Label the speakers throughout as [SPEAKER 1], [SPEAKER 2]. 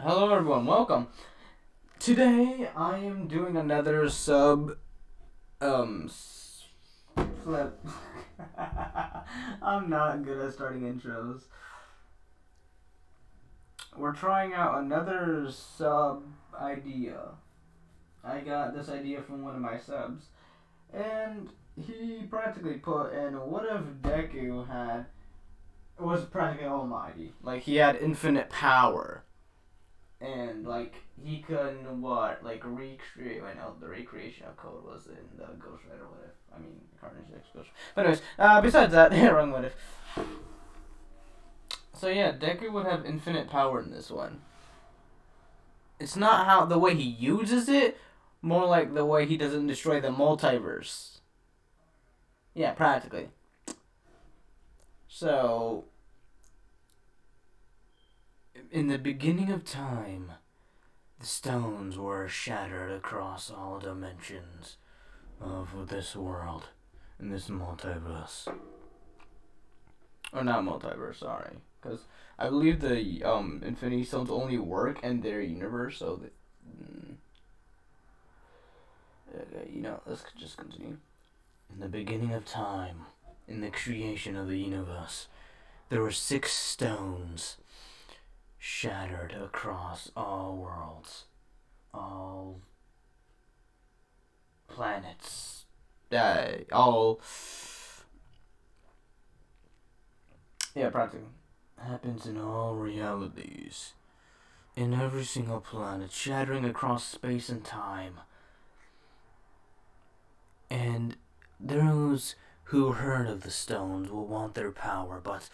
[SPEAKER 1] Hello everyone, welcome. Today I am doing another flip. I'm not good at starting intros. We're trying out another sub idea. I got this idea from one of my subs, and he practically put in, what if Deku had, it was practically almighty. Like, he had infinite power. And like he couldn't recreate. Wait, no, the recreation of code was in the Ghost Rider. What if? I mean, Carnage X Ghost. But anyways, besides that, wrong. What if? So yeah, Deku would have infinite power in this one. It's not how the way he uses it, more like the way he doesn't destroy the multiverse. Yeah, practically. So, in the beginning of time, the stones were shattered across all dimensions of this world, in this multiverse. Or not multiverse, sorry. Because I believe the Infinity Stones only work in their universe, so that... Okay, let's just continue. In the beginning of time, in the creation of the universe, there were 6 stones shattered across all worlds, all planets, all, yeah, practically, happens in all realities, in every single planet, shattering across space and time. And those who heard of the stones will want their power, but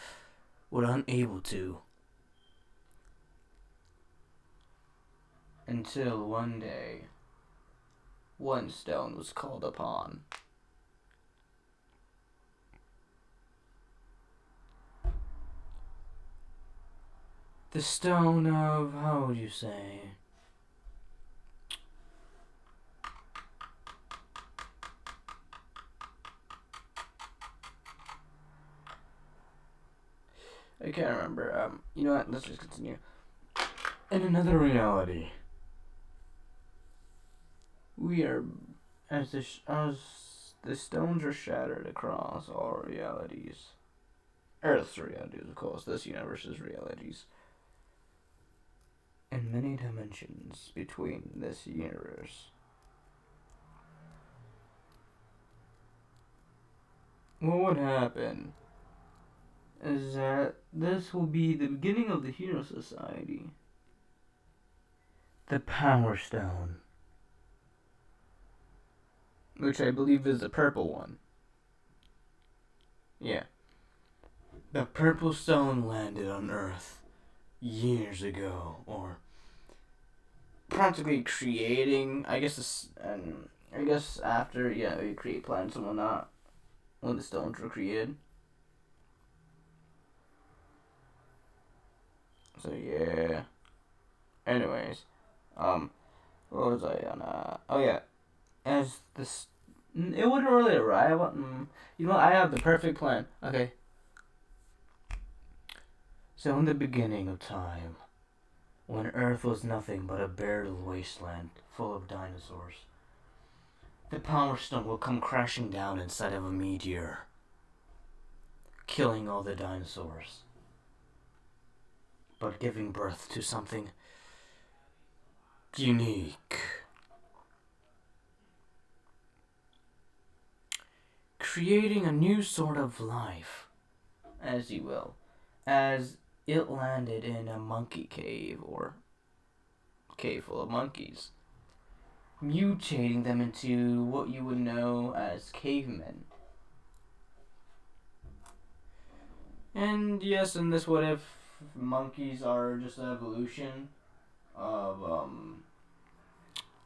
[SPEAKER 1] were unable to. Until one day, one stone was called upon. The stone of, how would you say? I can't remember. You know what? Let's just continue. In another reality, we are, as the stones are shattered across all realities. Earth's realities, of course. This universe's realities. And many dimensions between this universe. What would happen is that this will be the beginning of the Hero Society. The Power Stone. Which I believe is the purple one. Yeah. The purple stone landed on Earth years ago, or practically creating, I guess after, you create planets and whatnot, when the stones were created. So yeah. Anyways, what was I on? Oh yeah, as this, it wouldn't really arrive. You know what? I have the perfect plan. Okay. So in the beginning of time, when Earth was nothing but a barren wasteland full of dinosaurs, the Power Stone will come crashing down inside of a meteor, killing all the dinosaurs, but giving birth to something unique. Creating a new sort of life, as you will, as it landed in a monkey cave, or cave full of monkeys, mutating them into what you would know as cavemen. And yes, in this what if, monkeys are just an evolution of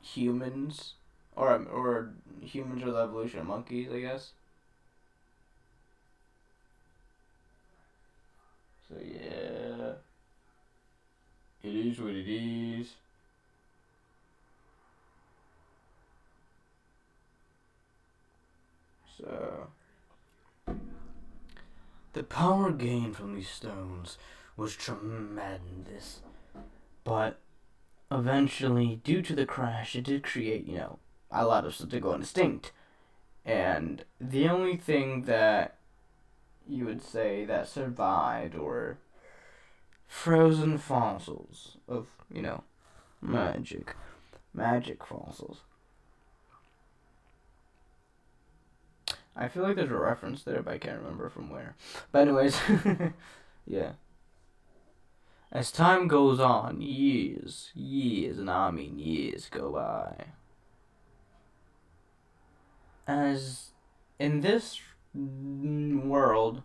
[SPEAKER 1] humans, or humans are the evolution of monkeys, I guess. So yeah, it is what it is. So the power gained from these stones was tremendous, but eventually, due to the crash, it did create, a lot of stuff to go extinct. And the only thing that you would say that survived were frozen fossils of, magic. Magic fossils. I feel like there's a reference there, but I can't remember from where. But anyways, yeah. As time goes on, years, and I mean years go by. As in this world,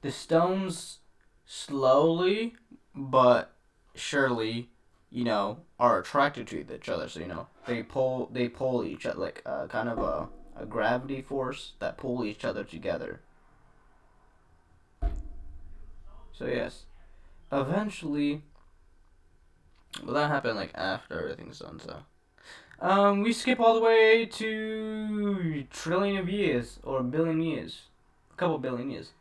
[SPEAKER 1] the stones slowly but surely, are attracted to each other. So they pull each other like kind of a gravity force that pull each other together. So yes, eventually, well that happened like after everything's done. So we skip all the way to trillion of years or billion years, a couple billion years.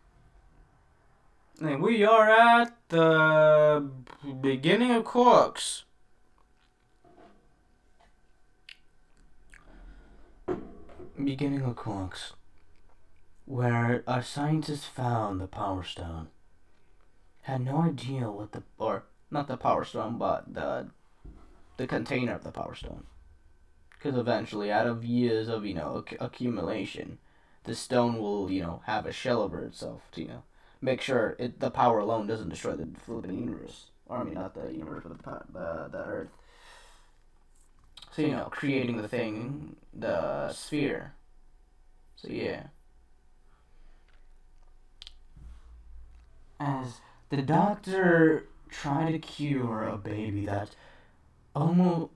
[SPEAKER 1] And we are at the beginning of quarks. Beginning of quarks, where a scientist found the Power Stone. Had no idea what or not the Power Stone, but the container of the Power Stone. Because eventually, out of years of accumulation, the stone will have a shell over itself to make sure the power alone doesn't destroy the flipping universe. Or I mean, not the universe, but the Earth. So creating the thing, the sphere. So yeah. As the doctor tried to cure a baby that almost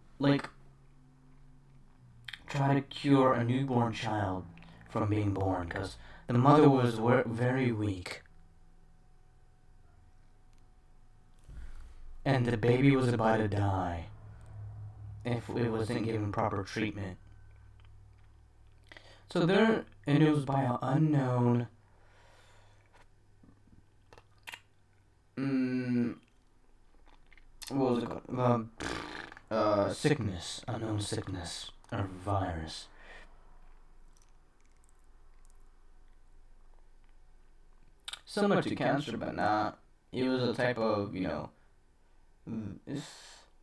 [SPEAKER 1] try to cure a newborn child from being born because the mother was very weak. And the baby was about to die if it wasn't given proper treatment. So and it was by an unknown what was it called? Sickness, unknown sickness, or virus. Similar to cancer, but not. It was a type of,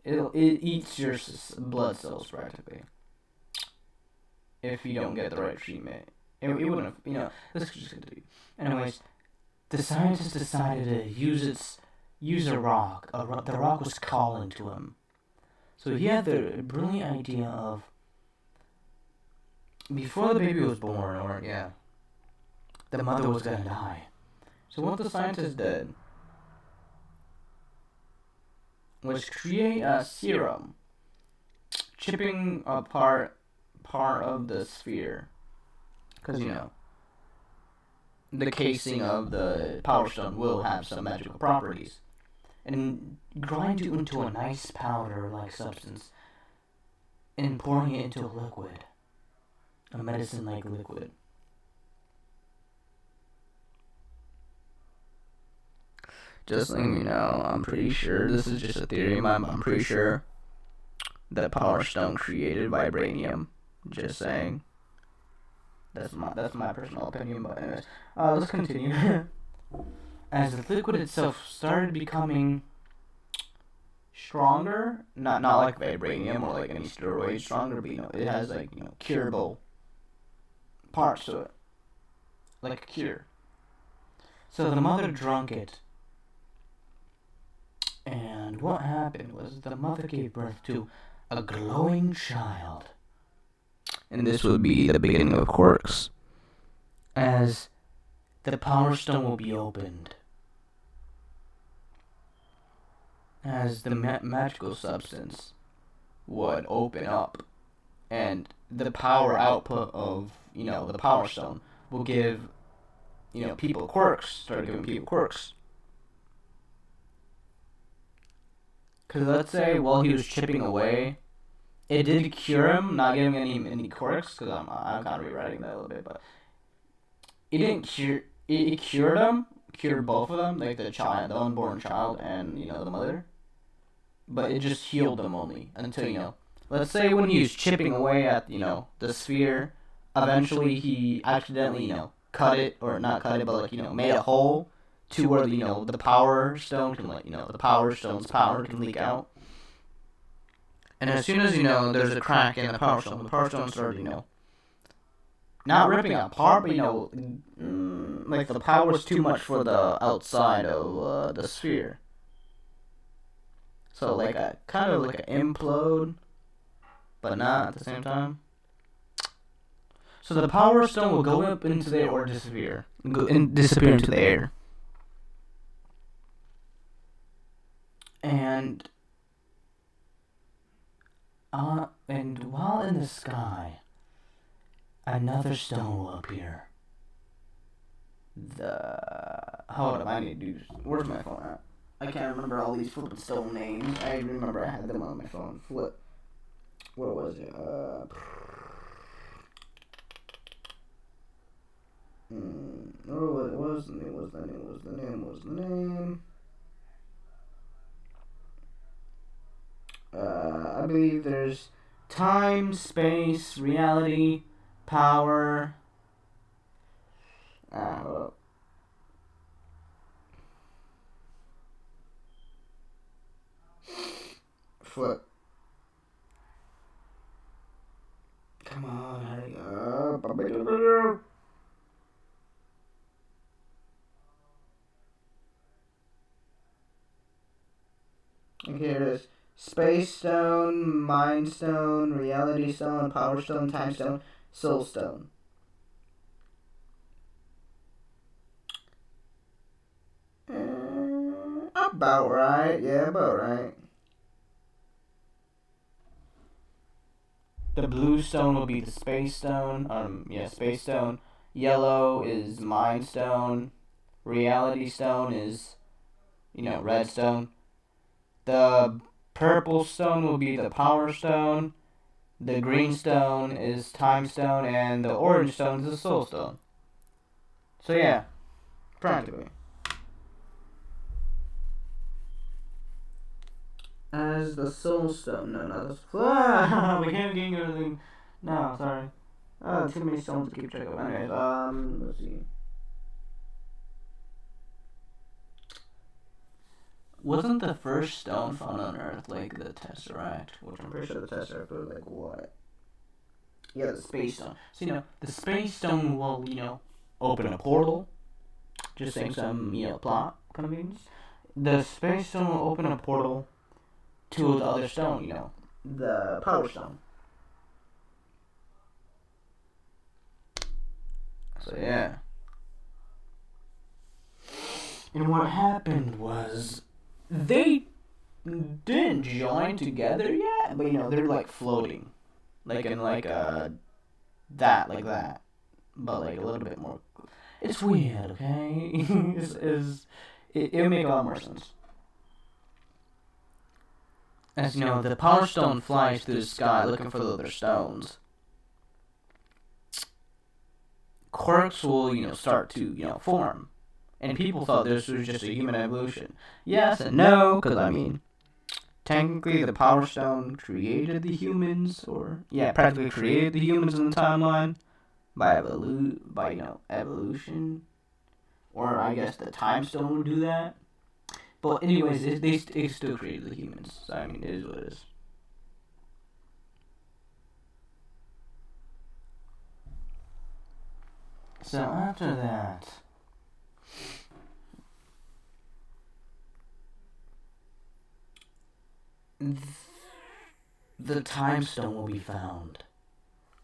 [SPEAKER 1] it eats your blood cells practically. If you don't get the right treatment, it wouldn't have, let's just continue. Anyways, the scientist decided to use a rock. The rock was calling to him. So he had the brilliant idea of, before the baby was born, the mother was gonna die. So what the scientist did was create a serum, chipping apart part of the sphere, because the casing of the Power Stone will have some magical properties, and grind it into a nice powder-like substance, and pouring it into a liquid, a medicine-like liquid. Just letting you know, I'm pretty sure this is just a theory. I'm pretty sure that Power Stone created vibranium. Just saying. That's my personal opinion. But anyways, let's continue. As the liquid itself started becoming stronger, not like vibranium or like any steroid stronger, but it has curable parts to it, like a cure. So the mother drank it. And what happened was the mother gave birth to a glowing child. And this would be the beginning of quarks, as the Power Stone will be opened. As the magical substance would open up, and the power output of, the Power Stone will give, people quirks, start giving people quirks. Because let's say while he was chipping away, it did cure him, not giving any quirks, because I'm kind of rewriting that a little bit, but it didn't cure, it cured both of them, like the unborn child and, the mother. but it just healed him only until, let's say when he was chipping away at, the sphere, eventually he accidentally, cut it, or not cut it, but like, made a hole to where, the power stone can, like, the power stone's power can leak out. And as soon as, there's a crack in the power stone started, not ripping it apart, but, like the power was too much for the outside of the sphere. So like a kind of like an implode, but not at the same time. So the power stone will go up into the air or disappear into the air. And while in the sky, another stone will appear. Hold up, I need to do. Where's my phone at? I can't remember all these flipping stone names. I remember I had them on my phone. Flip. What was it? Oh, it was the name. I believe there's time, space, reality, power. Hold up. Flip. Come on, hurry up. Okay, here it is. Space Stone, Mind Stone, Reality Stone, Power Stone, Time Stone, Soul Stone. About right. Yeah, about right. The blue stone will be the Space Stone. Space Stone. Yellow is Mind Stone. Reality Stone is, Red Stone. The purple stone will be the Power Stone. The green stone is Time Stone, and the orange stone is the Soul Stone. So yeah, practically. As the Soul Stone, no, not the. We can't get everything. No, sorry. Too many stones to keep track of. Anyways, let's see. Wasn't the first stone found on Earth like the Tesseract? Which I'm pretty sure the Tesseract was like what? Yeah, the Space Stone. So, the Space Stone will, open a portal. Just saying some, plot convenience. The Space Stone will open a portal to the other stone, the Power Stone. So, yeah. And what happened was they didn't join together yet, but they're like floating, like in like that, but like a little bit more. It's weird, okay? It'll make a lot more sense. As the Power Stone flies through the sky looking for the other stones. Quirks will start to form. And people thought this was just a human evolution. Yes and no, because technically the Power Stone created the humans, practically created the humans in the timeline by evolution. Or I guess the Time Stone would do that. But anyways, they still created the humans. So it is what it is. So after that, the Time Stone will be found.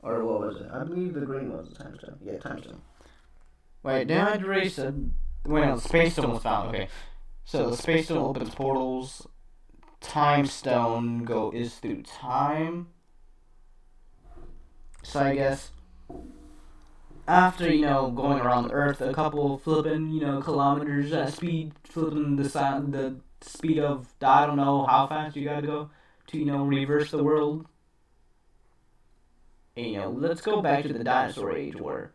[SPEAKER 1] Or what was it? I believe the green was the Time Stone. Yeah, Time Stone. Wait, did I erase the Space Stone was found. Okay. So the Space Stone opens portals. Time Stone is through time. So I guess after, going around the Earth a couple flipping, kilometers at speed, flipping the speed of, I don't know how fast you gotta go to, reverse the world. And, let's go back to the dinosaur age where,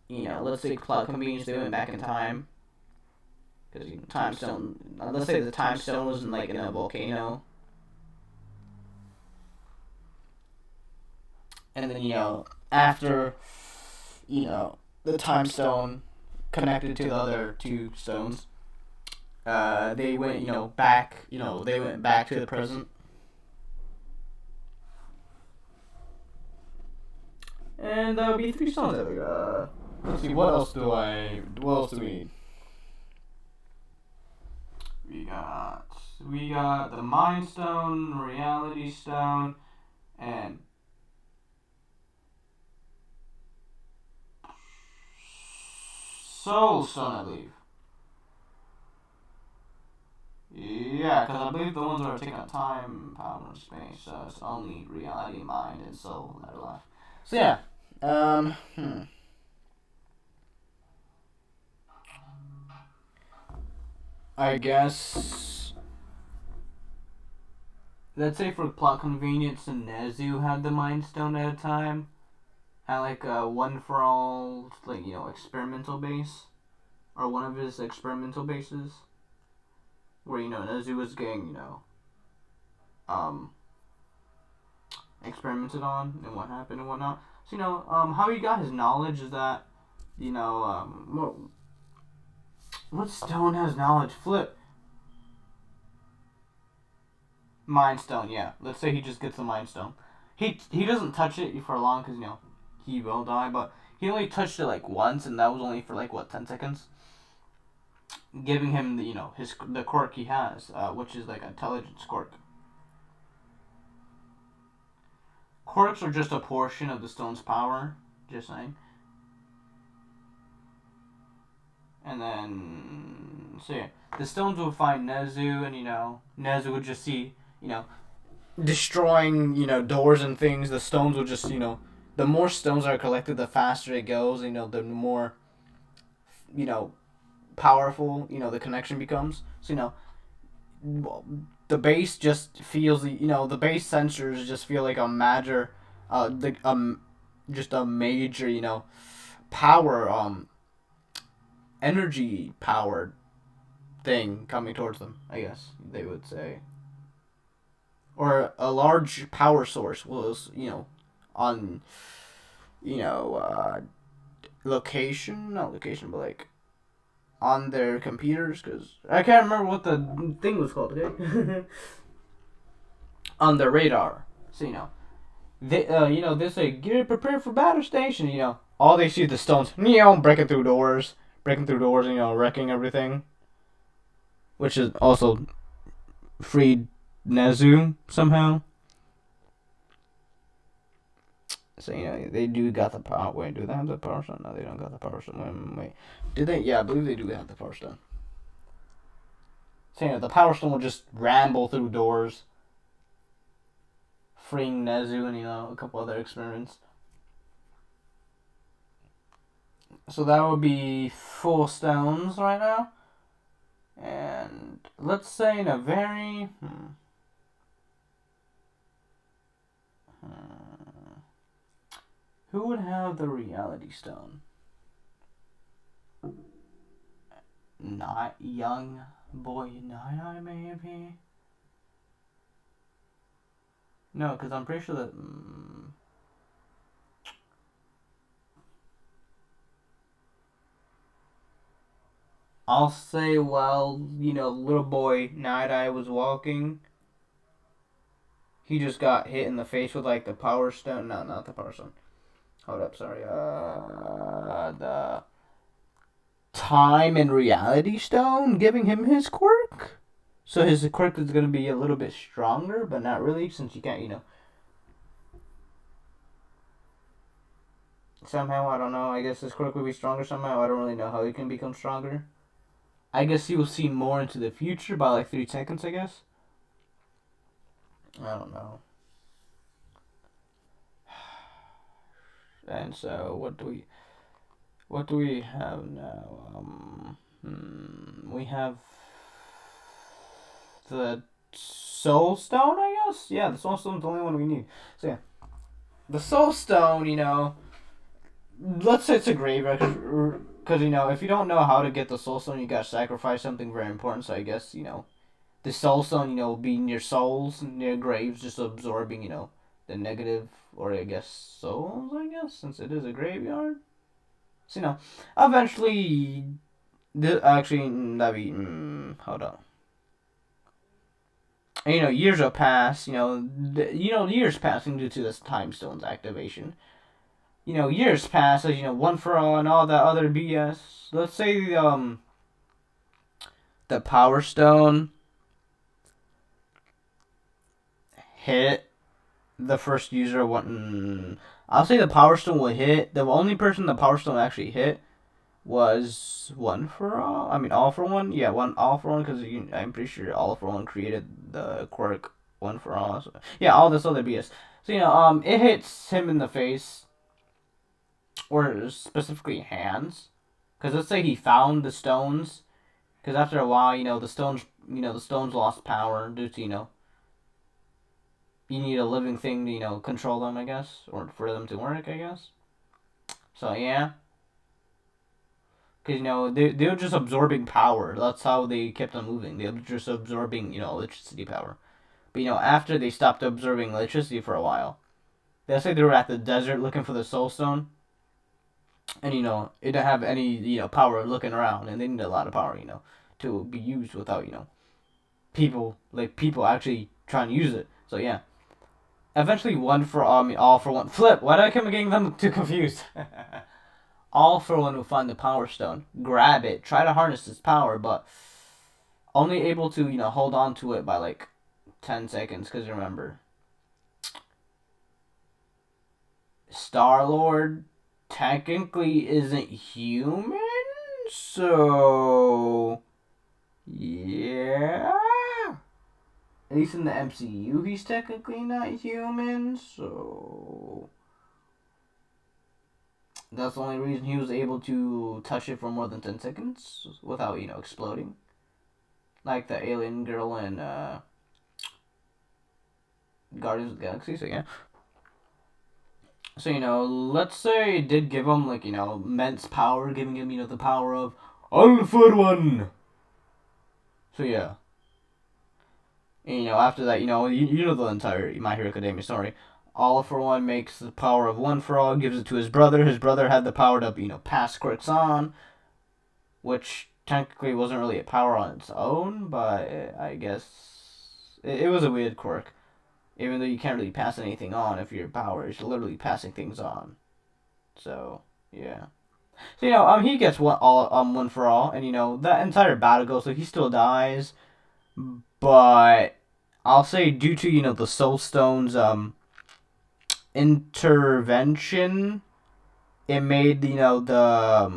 [SPEAKER 1] let's say plot convenience, they went back in time. because time stone. Let's say the time stone was like in a volcano, and then after the time stone connected to the other two stones, they went back. They went back to the present. And that would be 3 stones. Let's see, what else do we need? We got the Mind Stone, Reality Stone, and Soul Stone, I believe. Yeah, because I believe the ones that are taking up time, power, and space, so it's only reality, mind, and soul that are left. So yeah, I guess, let's say for plot convenience, Nezu had the Mind Stone at a time, at like a one for all, like experimental base, or one of his experimental bases, where Nezu was getting experimented on and what happened and whatnot. So how he got his knowledge is that what stone has knowledge? Flip. Mind Stone, yeah. Let's say he just gets the Mind Stone. He doesn't touch it for long because he will die, but he only touched it like once, and that was only for like 10 seconds, giving him the quirk he has, which is like intelligence quirk. Quirks are just a portion of the stone's power, just saying. And then, so yeah, the stones will find Nezu, and Nezu would just see, destroying, doors and things. The stones will just, the more stones are collected, the faster it goes. The more, powerful, the connection becomes. So, the base just feels, the base sensors just feel like a major, just a major, power, energy powered thing coming towards them, I guess they would say. Or a large power source was, on, location, not location, but like on their computers, because I can't remember what the thing was called, okay? On their radar. So, they, they say, get prepared for battle station, all they see is the stones, breaking through doors, wrecking everything. Which is also freed Nezu somehow. So, they do got the power. Wait, do they have the power stone? No, they don't got the power stone. Wait. Did they? Yeah, I believe they do have the power stone. So, the power stone will just ramble through doors, freeing Nezu and, a couple other experiments. So that would be 4 stones right now. And let's say in a very... Who would have the reality stone? Not young boy Nine-Eye, maybe? No, because I'm pretty sure that... I'll say while, little boy Night-Eye was walking, he just got hit in the face with, like, the power stone. No, not the power stone. Hold up, sorry. The time and reality stone giving him his quirk. So his quirk is going to be a little bit stronger, but not really, since you can't, Somehow, I don't know. I guess his quirk will be stronger somehow. I don't really know how he can become stronger. I guess he will see more into the future by like 3 seconds, I guess. I don't know. And so, what do we have now? We have the Soul Stone, I guess? Yeah, the Soul Stone's the only one we need. So yeah. The Soul Stone, let's say it's a graveyard, Because, you know, if you don't know how to get the soul stone, you gotta sacrifice something very important. So I guess, you know, the soul stone, you know, being your souls, near graves, just absorbing, you know, the negative, or I guess souls, I guess, since it is a graveyard. So, you know, eventually, actually, that'd be, hold on. And, you know, years will pass, you know, years passing due to this time stone's activation. You know, years pass, as, you know, one for all and all that other BS. Let's say, the power stone hit the first user. I'll say the power stone will hit. The only person the power stone actually hit was One for All. I mean, All for One. Yeah, All for One, because I'm pretty sure All for One created the quirk One for All. So, yeah, all this other BS. So, you know, it hits him in the face, or specifically hands, because let's say he found the stones, because after a while, the stones lost power due to, you know, you need a living thing to, you know, control them, I guess, or for them to work, I guess. So, yeah. Because, you know, they were just absorbing power. That's how they kept on moving. They were just absorbing, you know, electricity power. But, you know, after they stopped absorbing electricity for a while, they say they were at the desert looking for the soul stone. And, you know, it didn't have any, you know, power looking around. And they needed a lot of power, you know, to be used without, you know, people actually trying to use it. So, yeah. Eventually, One for All, I mean, All for One. Flip! Why did I keep getting them too confused? All for One will find the power stone, grab it, try to harness its power, but only able to, you know, hold on to it by like 10 seconds. Because remember, Star-Lord technically isn't human, so yeah. At least in the MCU, he's technically not human, so that's the only reason he was able to touch it for more than 10 seconds without, you know, exploding. Like the alien girl in Guardians of the Galaxy, so yeah. So, you know, let's say it did give him, like, you know, immense power, giving him, you know, the power of All for One. So, yeah. And, you know, after that, you know, you know the entire My Hero Academia story. All for One makes the power of One for All, gives it to his brother. His brother had the power to, you know, pass quirks on, which technically wasn't really a power on its own, but I guess it was a weird quirk. Even though you can't really pass anything on if your power is literally passing things on. So, yeah. So, you know, he gets one for all, and, you know, that entire battle goes, so he still dies, but I'll say due to, you know, the Soul Stone's, intervention, it made, you know, the,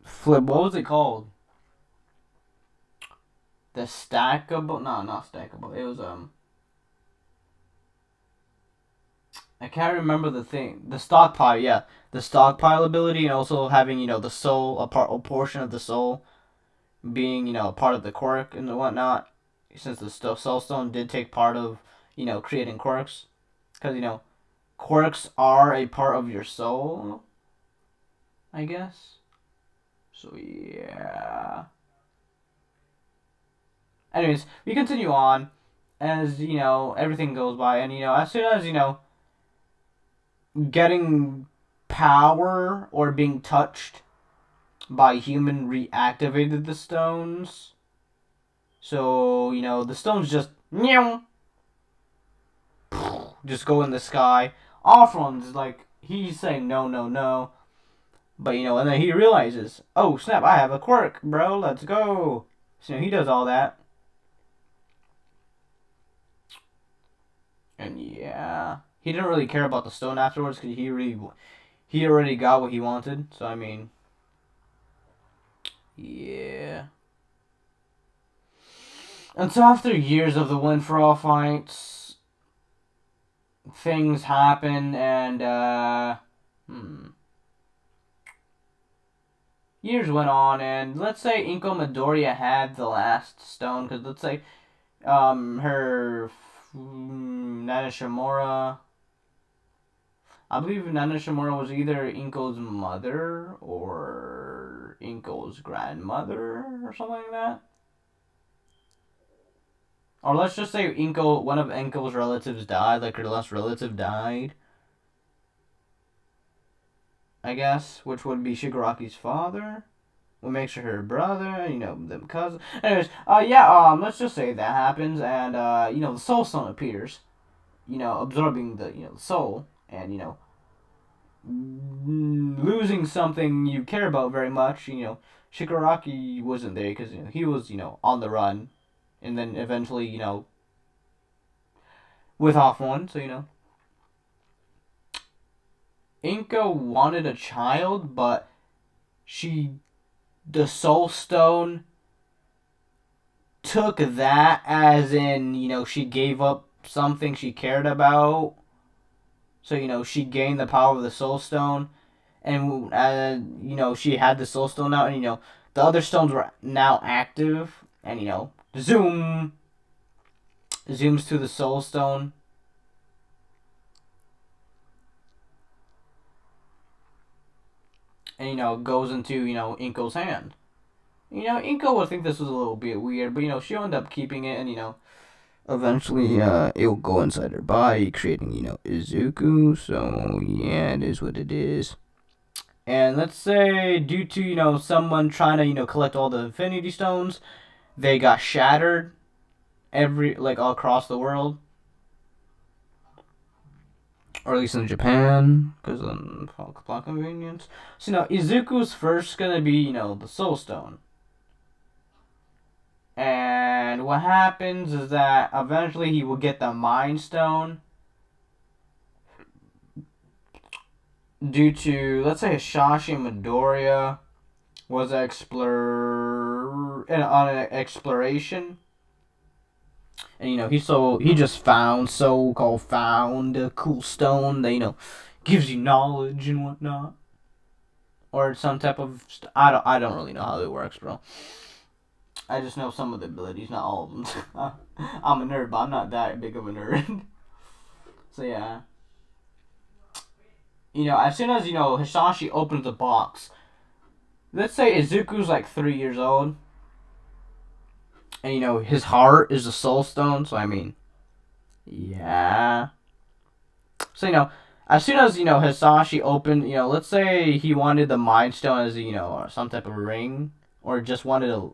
[SPEAKER 1] flip, what was it called? The stackable, no, not stackable, it was, I can't remember the thing. The stockpile, yeah. The stockpile ability, and also having, you know, the soul, a portion of the soul being, you know, a part of the quirk and whatnot. Since the soul stone did take part of, you know, creating quirks. Because, you know, quirks are a part of your soul, I guess. So, yeah. Anyways, we continue on as, you know, everything goes by. And, you know, as soon as, you know, getting power or being touched by human reactivated the stones. So, you know, the stones just just go in the sky. Offron's like, he's saying no, no, no. But, you know, and then he realizes, oh, snap, I have a quirk, bro, let's go. So, you know, he does all that. And, yeah. He didn't really care about the stone afterwards because he already got what he wanted. So, I mean, yeah. And so after years of the Win for All fights, things happen and, years went on, and let's say Inko Midoriya had the last stone, because let's say, her, Nana Shimura, I believe Nana Shimura was either Inko's mother or Inko's grandmother or something like that. Or let's just say one of Inko's relatives died, like her last relative died. I guess, which would be Shigaraki's father. What makes her brother, them cousin. Anyways, let's just say that happens, and the Soul Stone appears, absorbing the soul, and losing something you care about very much. Shigaraki wasn't there because he was on the run, and then eventually with off one. So Inko wanted a child, but she the Soul Stone took that as in she gave up something she cared about. So she gained the power of the Soul Stone, and she had the Soul Stone now, and the other stones were now active, and zooms to the Soul Stone, and goes into Inko's hand. Inko would think this was a little bit weird, but she ended up keeping it, and eventually it'll go inside her body, creating Izuku. So yeah, it is what it is. And let's say due to someone trying to collect all the Infinity Stones, they got shattered all across the world, or at least in Japan, because plot convenience. So Izuku's first gonna be the Soul Stone, and what happens is that eventually he will get the Mind Stone. Due to, let's say, Hisashi Midoriya was on an exploration, and he just found a cool stone that gives you knowledge and whatnot, or some type of I don't really know how it works, bro. I just know some of the abilities, not all of them. I'm a nerd, but I'm not that big of a nerd. So yeah. As soon as Hisashi opens the box, let's say Izuku's like 3 years old, and his heart is a Soul Stone. So I mean, yeah. So as soon as Hisashi opened, let's say he wanted the Mind Stone as some type of ring, or just wanted a,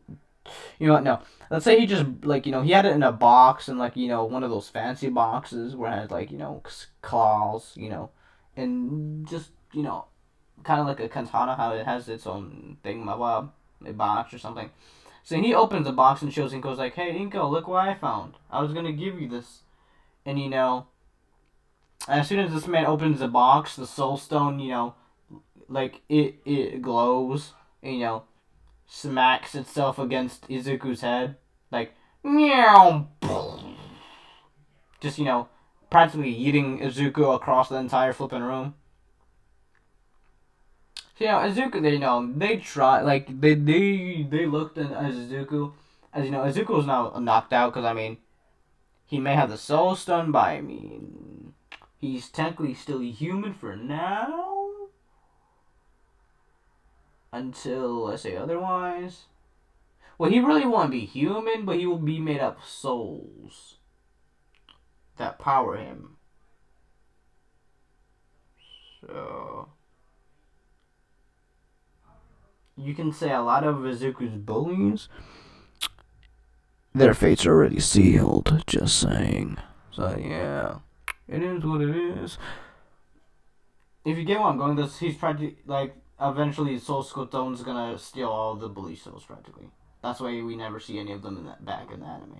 [SPEAKER 1] no. Let's say he just he had it in a box, and one of those fancy boxes where it has claws, and just kind of like a katana, how it has its own thing, a box or something. So he opens the box and shows Inko's like, "Hey Inko, look what I found. I was gonna give you this," and as soon as this man opens the box, the Soul Stone, it glows, and, smacks itself against Izuku's head, like meow, just practically eating Izuku across the entire flipping room. So Izuku, they try they looked at Izuku as Izuku was now knocked out because I mean he may have the Soul Stone, but I mean he's technically still human for now until I say otherwise. Well, he really won't be human, but he will be made up of souls that power him. So you can say a lot of Izuku's bullies, their fates are already sealed. Just saying. So yeah, it is what it is. If you get where I'm going, he's practically eventually Soul Stone's gonna steal all the bully souls practically. That's why we never see any of them back in the anime.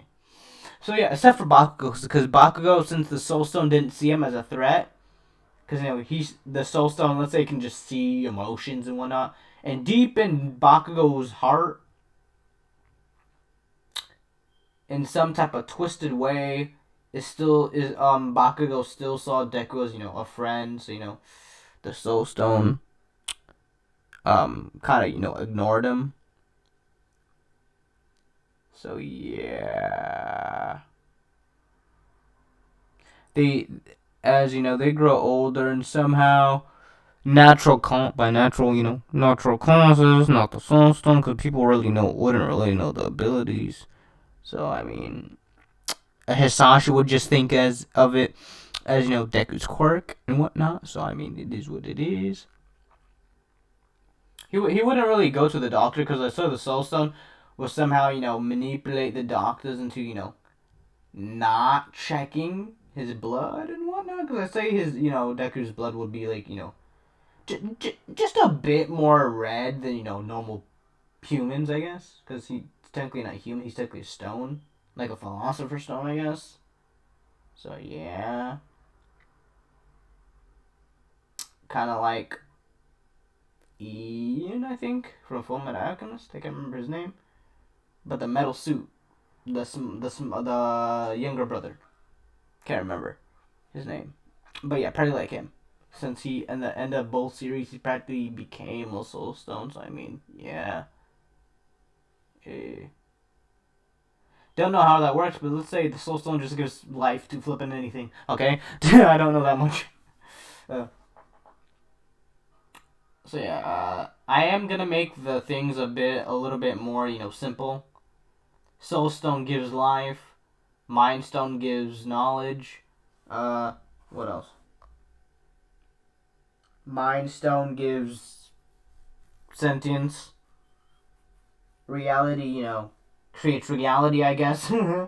[SPEAKER 1] So yeah, except for Bakugo, because Bakugo, since the Soul Stone didn't see him as a threat, because he's the Soul Stone. Let's say can just see emotions and whatnot, and deep in Bakugo's heart, in some type of twisted way, Bakugo still saw Deku as a friend. So the Soul Stone kind of ignored him. So yeah, as they grow older and somehow natural causes, not the soul stone, because people wouldn't really know the abilities. So I mean, Hisashi would just think as of it as Deku's quirk and whatnot. So I mean, it is what it is. He wouldn't really go to the doctor because I saw the soul stone will somehow manipulate the doctors into not checking his blood and whatnot. Because I say his Deku's blood would be like just a bit more red than normal humans, I guess, because he's technically not human. He's technically a stone, like a philosopher's stone, I guess. So yeah, kind of like Ian, I think, from Fullmetal Alchemist. I can't remember his name, but the metal suit, the younger brother, can't remember his name, but yeah, probably like him. Since he in the end of both series, he practically became a soul stone. So I mean, yeah. Eh. Don't know how that works, but let's say the soul stone just gives life to flipping anything. Okay, I don't know that much. So yeah, I am gonna make the things a little bit more simple. Soul stone gives life. Mind stone gives knowledge. What else? Mind stone gives sentience. Reality, creates reality, I guess. I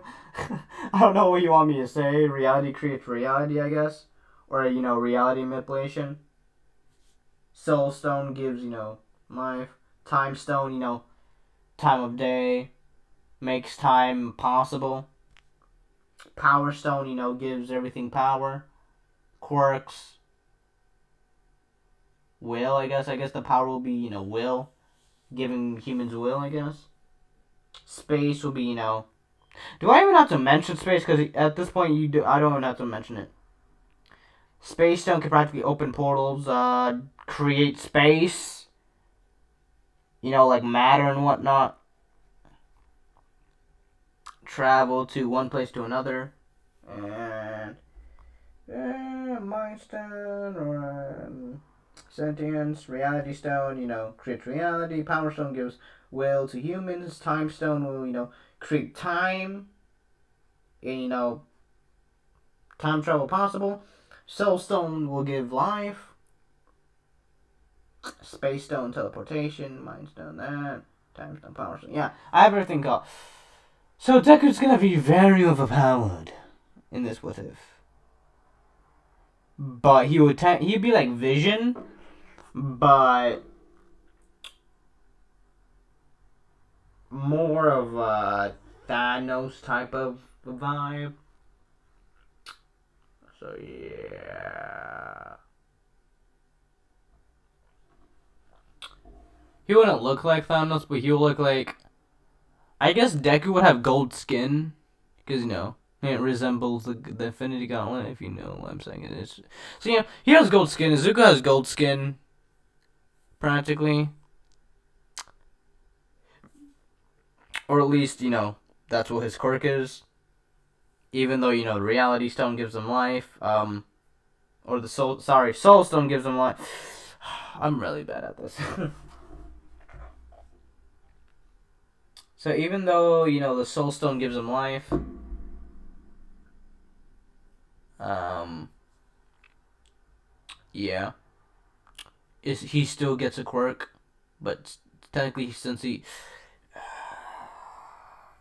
[SPEAKER 1] don't know what you want me to say. Reality creates reality, I guess. Or, reality manipulation. Soul stone gives, life. Time stone, time of day. Makes time possible. Power stone, gives everything power. Quirks. Will, I guess. I guess the power will be, will. Giving humans will, I guess. Space will be, Do I even have to mention space? Because at this point, I don't even have to mention it. Space stone can practically open portals, create space. Like matter and whatnot. Travel to one place to another. And Mind stone or sentience, reality stone, creates reality. Power stone gives will to humans. Time stone will, create time. And, time travel possible. Soul stone will give life. Space stone teleportation. Mind stone that. Time stone power stone. Yeah, I have everything got. So Deku's gonna be very overpowered in this what if. But he'd be like Vision, but more of a Thanos type of vibe. So yeah. He wouldn't look like Thanos, but he would look like. I guess Deku would have gold skin, because it resembles the Infinity Gauntlet. If you know what I'm saying, it's so he has gold skin. Izuku has gold skin, practically, or at least that's what his quirk is. Even though the Reality Stone gives him life, or the Soul Stone gives him life. I'm really bad at this. So even though the Soul Stone gives him life, yeah, he still gets a quirk, but technically since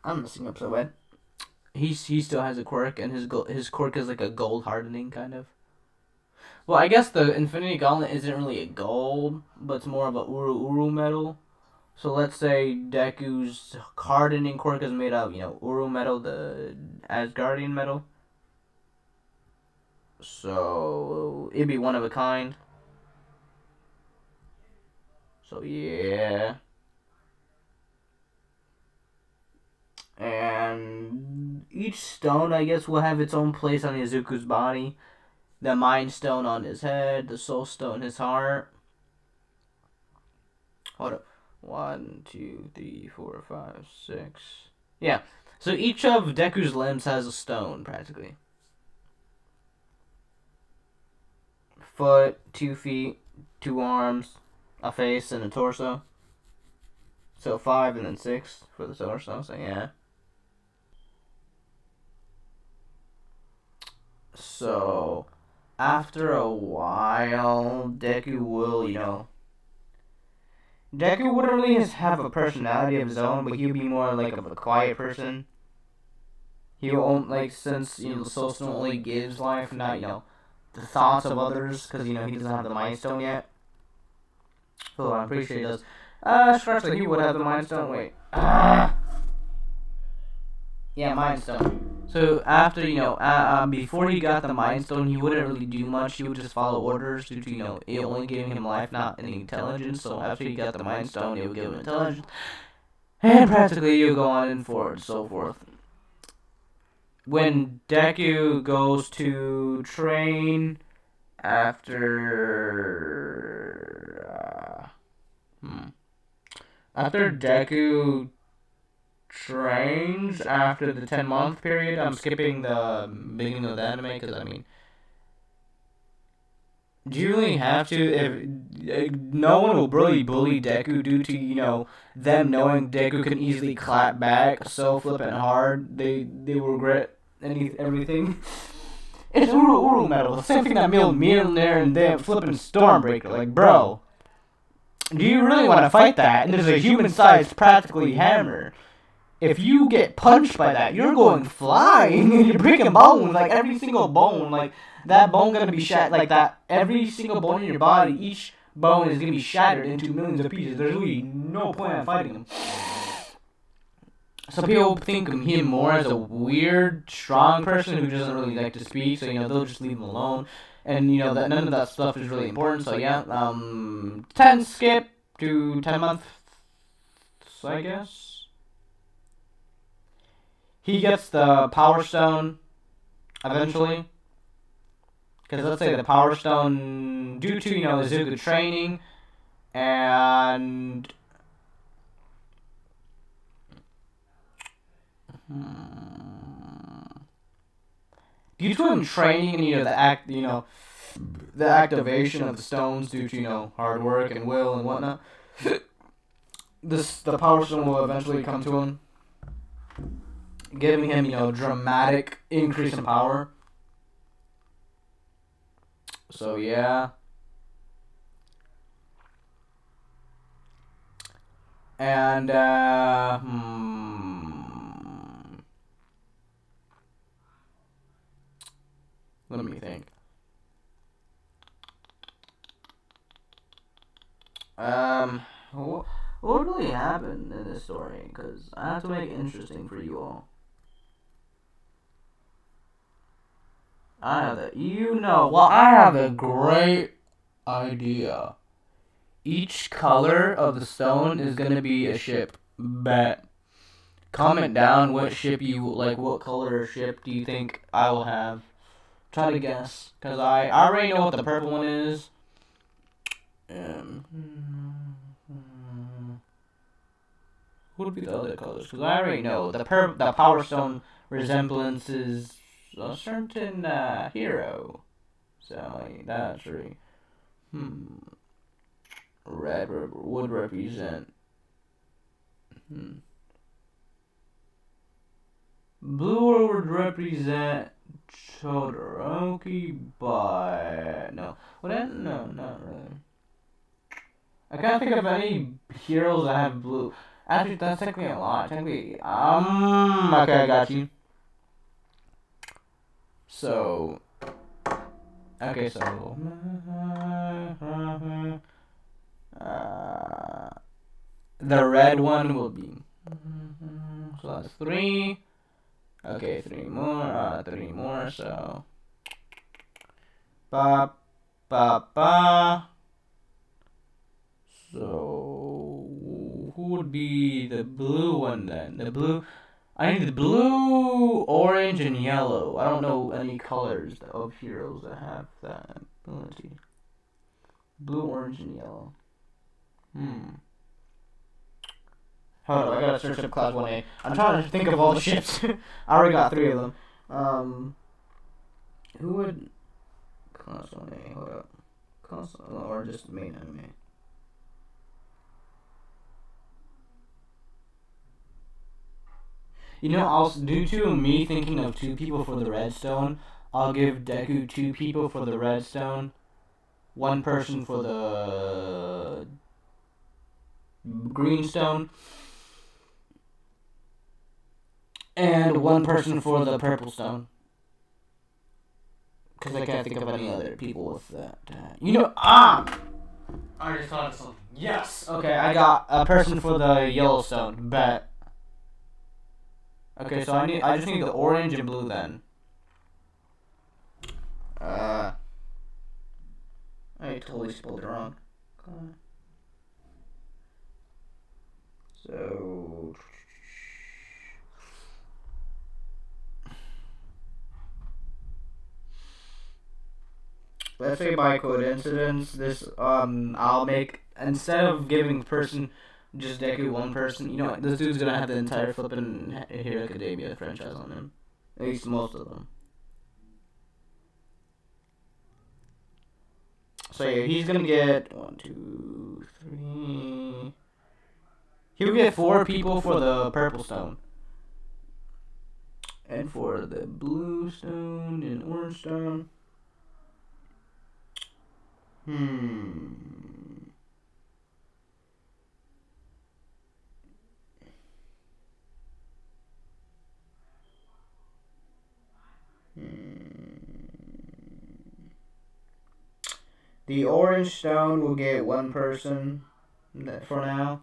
[SPEAKER 1] I'm messing up so bad. He still has a quirk, and his quirk is like a gold hardening kind of. Well, I guess the Infinity Gauntlet isn't really a gold, but it's more of a Uru metal. So let's say Deku's hardening quirk is made of, Uru metal, the Asgardian metal. So it'd be one of a kind. So yeah. And each stone, I guess, will have its own place on Izuku's body. The Mind Stone on his head, the Soul Stone his heart. Hold up. 1, 2, 3, 4, 5, 6. Yeah. So each of Deku's limbs has a stone, practically. foot, 2 feet, 2 arms, a face, and a torso. So 5 and then 6 for the torso, so yeah. So, after a while, Deku will, Deku wouldn't really have a personality of his own, but he'll be more like of a quiet person. He won't, since, Soul Stone only gives life, not, the thoughts of others, because, he doesn't have the Mind Stone yet. So I'm pretty sure he does. Scratch that he would have the Mind Stone, wait. Yeah, Mind Stone. So after, before he got the Mind Stone, he wouldn't really do much. He would just follow orders due to, it only giving him life, not any intelligence. So after he got the Mind Stone, it would give him intelligence. And practically you'll go on and forward, so forth. When Deku goes to train after Deku trains after the 10-month period, I'm skipping the beginning of the anime because do you really have to? If no one will really bully Deku due to them knowing Deku can easily clap back so flippin' hard, they will regret everything. It's Uru metal, the same thing that Mjolnir and them flippin' Stormbreaker. Like, bro, do you really want to fight that? And there's a human-sized practically hammer. If you get punched by that, you're going flying and you're breaking bones, like every single bone, like that bone gonna be shattered, like that. Every single bone in your body, each bone is gonna be shattered into millions of pieces. There's really no point in fighting him. Some people think of him more as a weird, strong person who doesn't really like to speak, so they'll just leave him alone. And that none of that stuff is really important. So yeah, 10 skip to 10 months, I guess. He gets the Power Stone eventually. Because let's say the Power Stone, due to, Izuku training and due to him training and the activation of the stones due to hard work and will and whatnot, the Power Stone will eventually come to him, giving him dramatic increase in power. So yeah. And let me think. What really happened in this story? Because I have to make it interesting for you all. I have a great idea. Each color of the stone is gonna be a ship. Bet. Comment down what ship you like. What color ship do you think I will have? Try to guess, cause I already know what the purple one is. What would be the other colors? Cause I already know the Power Stone resemblance is a certain hero. So that's right. Red would represent. Blue would represent Todoroki, but no. No, not really. I can't think of any heroes that have blue. Actually, that's technically a lot. Technically, okay, I got you. So, okay, so, the red one will be, so that's 3. Okay, 3 more, so, ba, ba, ba. So, who would be the blue one then? I need the blue, orange, and yellow. I don't know any colors of heroes that have that ability. Blue, orange, and yellow. Hold on, I gotta search up Class 1A. I'm trying to think of all the ships. I already got 3 of them. Who would... Class 1A, hold up. or just main anime. You know, due to me thinking of 2 people for the redstone, I'll give Deku 2 people for the redstone, 1 person for the greenstone, and 1 person for the purple stone. Because I can't think of any other people with that. I just thought of something. Yes! Okay, I got a person for the Yellowstone. Bet. Okay, so I just need the orange and blue then. I totally spelled it wrong. So let's say by coincidence, this I'll make, instead of giving person just Deku 1 person, you know, this dude's gonna have the entire flippin' Hero Academia franchise on him. At least most of them. So yeah, he's gonna get 1, 2, 3. He'll get 4 people for the purple stone. And for the blue stone and orange stone. The orange stone will get 1 person for now.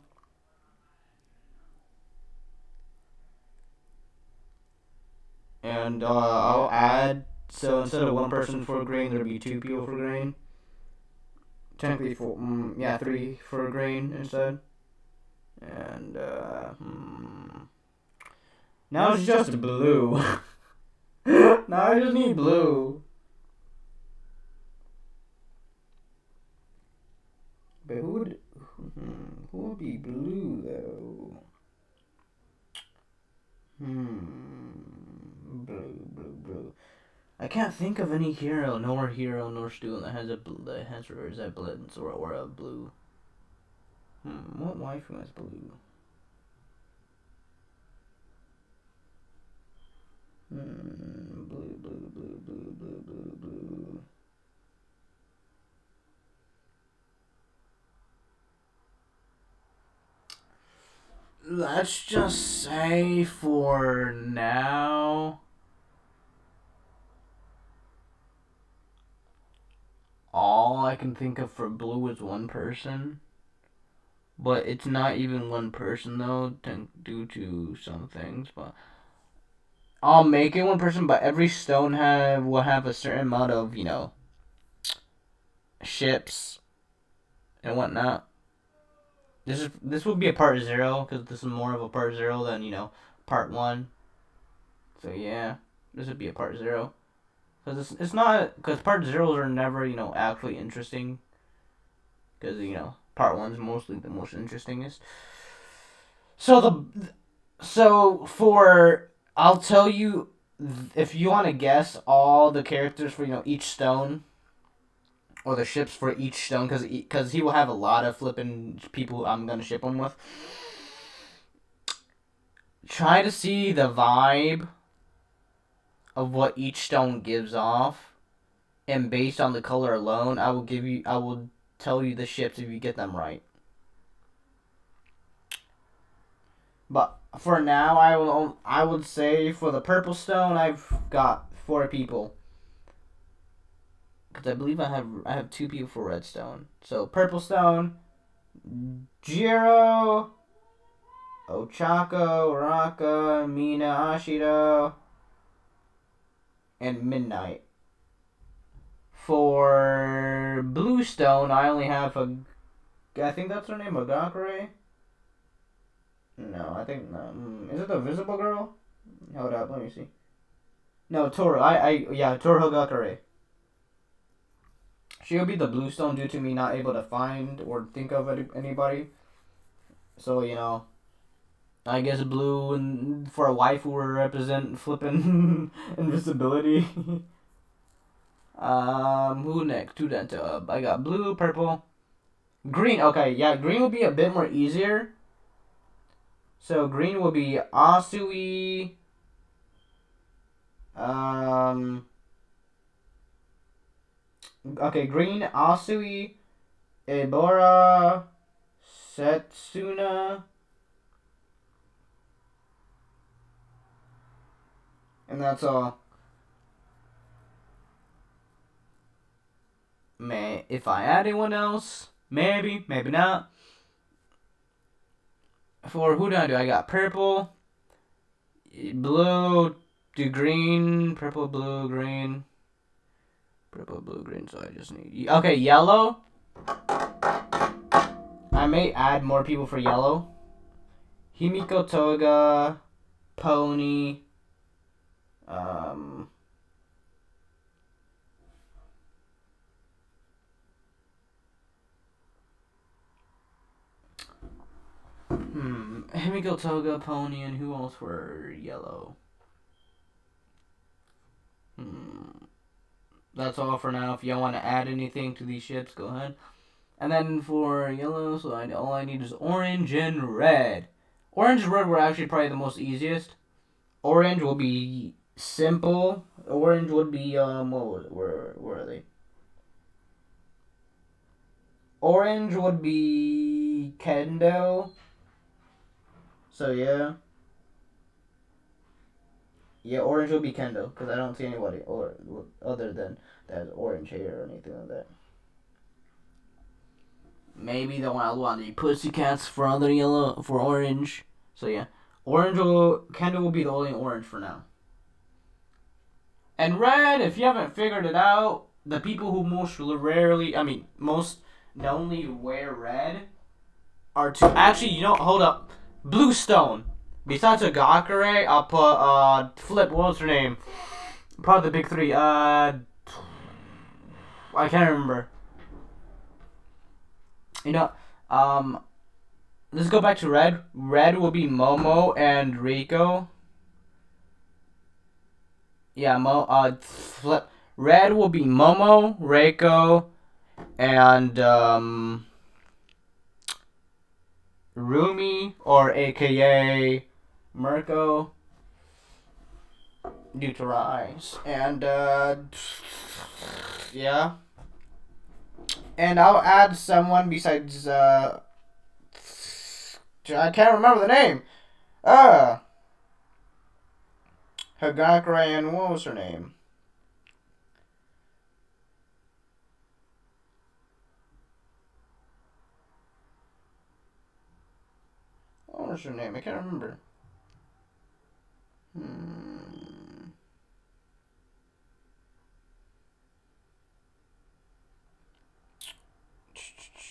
[SPEAKER 1] And I'll add, so instead of 1 person for green, there'll be 2 people for green. Technically 3 for green instead. And now it's just blue. Now I just need blue. But who would be blue though? Blue. I can't think of any hero nor student that has a resemblance or a blue. What waifu has blue? Blue. Let's just say for now, all I can think of for blue is 1 person. But it's not even 1 person though, due to some things. But I'll make it 1 person. But every stone will have a certain amount of, you know, ships and whatnot. This will be a part 0 because this is more of a part 0 than, you know, part 1. So yeah, this would be a part 0 because it's not, because part 0s are never, you know, actually interesting, because, you know, part 1's mostly the most interestingest. So I'll tell you, if you want to guess all the characters for, you know, each stone, or the ships for each stone, because he will have a lot of flipping people I'm gonna ship him with. Try to see the vibe of what each stone gives off, and based on the color alone, I will tell you the ships if you get them right. But for now, I would say for the purple stone, I've got 4 people. Because I believe I have 2 people for redstone. So purple stone, Jiro, Ochako, Raka, Mina, Ashido, and Midnight. For blue stone, I only have I think that's her name, Agakure? No, I think not. Is it the visible girl? Hold up, let me see. No, Toru. Toru Hagakure. She'll be the blue stone due to me not able to find or think of anybody. So, you know, I guess blue and for a waifu will represent flippin' invisibility. Who next? To that I got blue, purple, green. Okay, yeah, green will be a bit more easier. So green will be Asui. Um. Okay, green Asui, Ebora, Setsuna, and that's all. If I add anyone else, maybe, maybe not. For who do I do? I got purple, blue, do green, purple, blue, green, purple, blue, green. So I just need yellow. I may add more people for yellow. Himiko Toga, Pony, um. Himiko Toga, Pony, and who else were yellow? That's all for now. If y'all want to add anything to these ships, go ahead. And then for yellow, so all I need is orange and red. Orange and red were actually probably the most easiest. Orange will be simple. Orange would be where are they? Orange would be Kendo. So yeah. Yeah, orange would be Kendo, because I don't see anybody or other than that has orange hair or anything like that. Maybe the wild one, the pussycats for other yellow, for orange. So yeah, Kendo will be the only orange for now. And red, if you haven't figured it out, the people who most knownly wear red are actually, hold up, Bluestone. Besides Agakure, I'll put Flip. What's her name? Probably the big three. I can't remember. Let's go back to red. Red will be Momo and Rico. Yeah, Flip. Red will be Momo, Reiko, and Rumi, or AKA Mirko, due to her eyes. And yeah. And I'll add someone besides I can't remember the name. Hagakure, and what was her name? What was her name? I can't remember.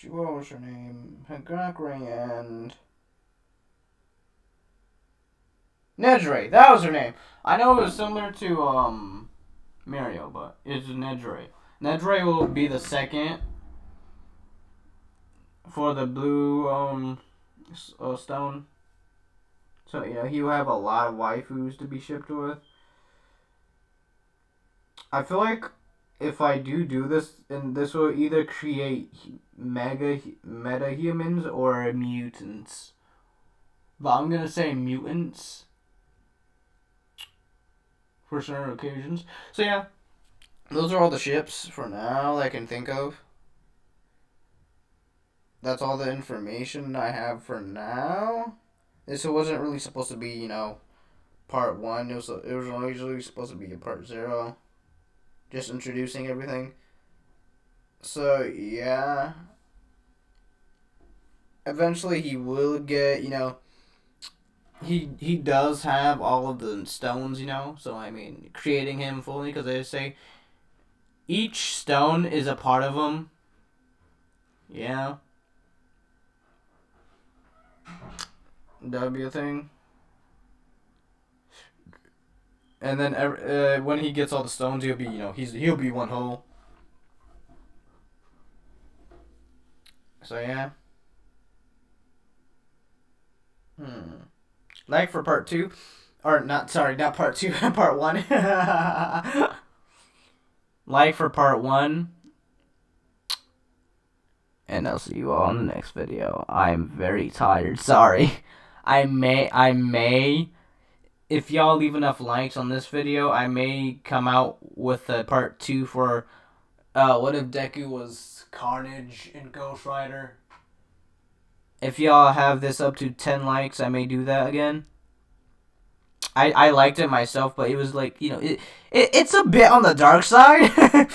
[SPEAKER 1] What was her name? Hagakure and Nejire. That was her name. I know it was similar to Mario, but it's Nejire. Nejire will be the second for the blue stone. So yeah, he will have a lot of waifus to be shipped with. I feel like if I do this, and this will either create meta humans or mutants. But I'm gonna say mutants for certain occasions. So yeah, those are all the ships for now that I can think of. That's all the information I have for now. This wasn't really supposed to be, part 1. It was originally supposed to be a part 0. Just introducing everything. So, yeah. Eventually he will get, he does have all of the stones, So, I mean, creating him fully, because they say each stone is a part of him. Yeah. That'd be a thing. And then when he gets all the stones, he'll be, he'll be one whole. So yeah. Like for part 2, or not part 2, part 1. like for part 1. And I'll see you all in the next video. I'm very tired. Sorry. I may, if y'all leave enough likes on this video, I may come out with a part 2 for, what if Deku was Carnage in Ghost Rider? If y'all have this up to 10 likes, I may do that again. I liked it myself, but it was like, it's a bit on the dark side.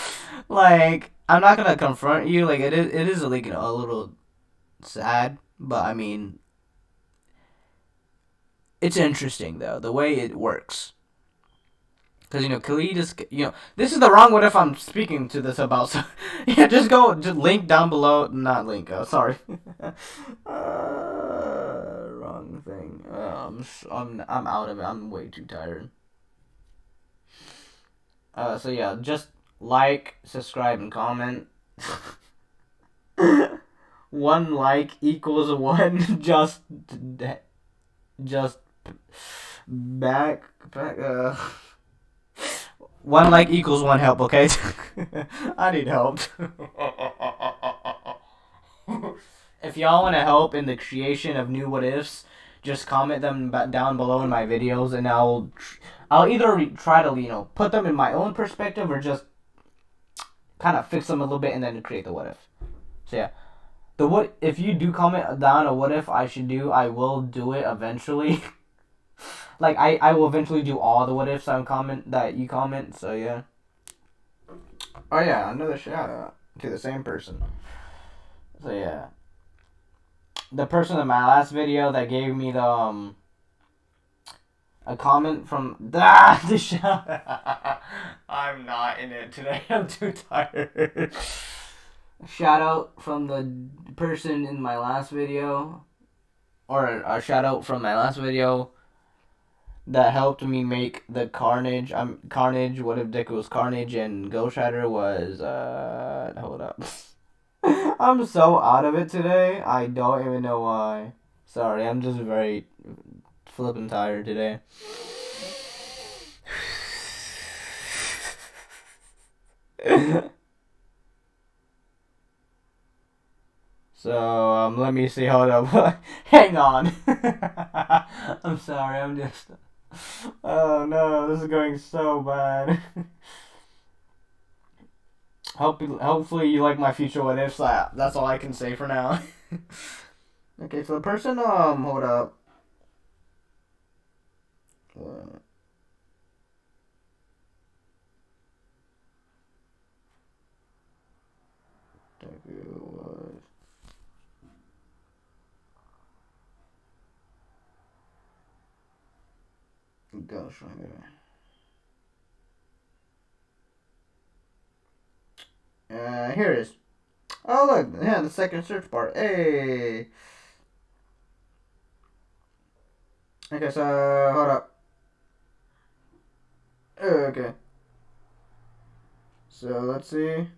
[SPEAKER 1] Like, I'm not gonna confront you. Like, it is like, a little sad, but I mean, it's interesting though the way it works. Because Khalid is, this is the wrong what if I'm speaking to this about. So yeah, just link down below. Not link. Sorry. Wrong thing. I'm out of it. I'm way too tired. So yeah, just like, subscribe, and comment. 1 like equals 1. Just back. 1 like equals 1 help. Okay. I need help. If y'all want to help in the creation of new what ifs, just comment them down below in my videos, and I'll either try to put them in my own perspective or just kind of fix them a little bit and then create the what if. So yeah, if you do comment down a what if I should do, I will do it eventually. Like I will eventually do all the what ifs that you comment. So yeah. Oh yeah, another shout out to the same person. So yeah, the person in my last video that gave me the a comment from the shout. I'm not in it today. I'm too tired. Shout out from the person in my last video, or a shout out from my last video that helped me make the Carnage. Carnage. What if Deku was Carnage and Ghost Rider was hold up. I'm so out of it today. I don't even know why. Sorry, I'm just very flippin' tired today. So, let me see. Hold up. Hang on. I'm sorry. I'm just. Oh no, this is going so bad. Hopefully you like my future what ifs. That's all I can say for now. Okay, so the person hold up. What? Ghost Rider. Here it is. Oh look, yeah, the second search bar. Hey. Okay, so hold up. Okay. So let's see.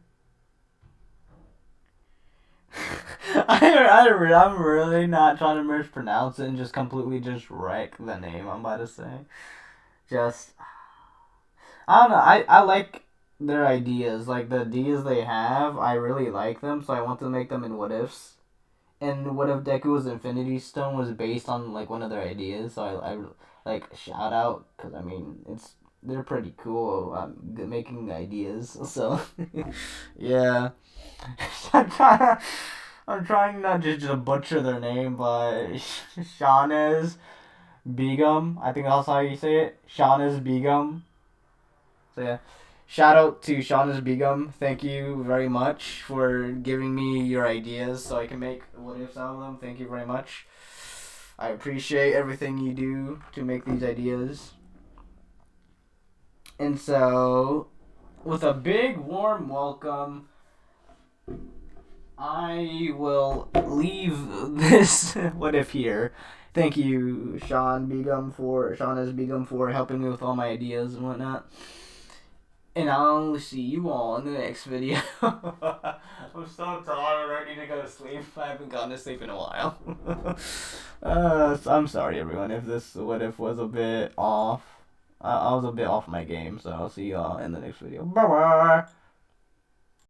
[SPEAKER 1] I'm really not trying to mispronounce it and just completely just wreck the name I'm about to say. Just, I don't know. I like their ideas. Like the ideas they have, I really like them. So I want to make them in what ifs. And what if Deku's Infinity Stone was based on like one of their ideas? So I like shout out because I mean they're pretty cool making ideas. So yeah. I'm trying not just to butcher their name, but Shawnez Begum. I think that's how you say it. Shawnez Begum. So yeah. Shout out to Shawnez Begum. Thank you very much for giving me your ideas so I can make what ifs out of them. Thank you very much. I appreciate everything you do to make these ideas. And so, with a big warm welcome, I will leave this what if here. Thank you, Shawnez Begum, for helping me with all my ideas and whatnot. And I'll see you all in the next video. I'm so tired. I need to go to sleep. I haven't gone to sleep in a while. So I'm sorry, everyone, if this what if was a bit off. I was a bit off my game, so I'll see you all in the next video. Bye bye.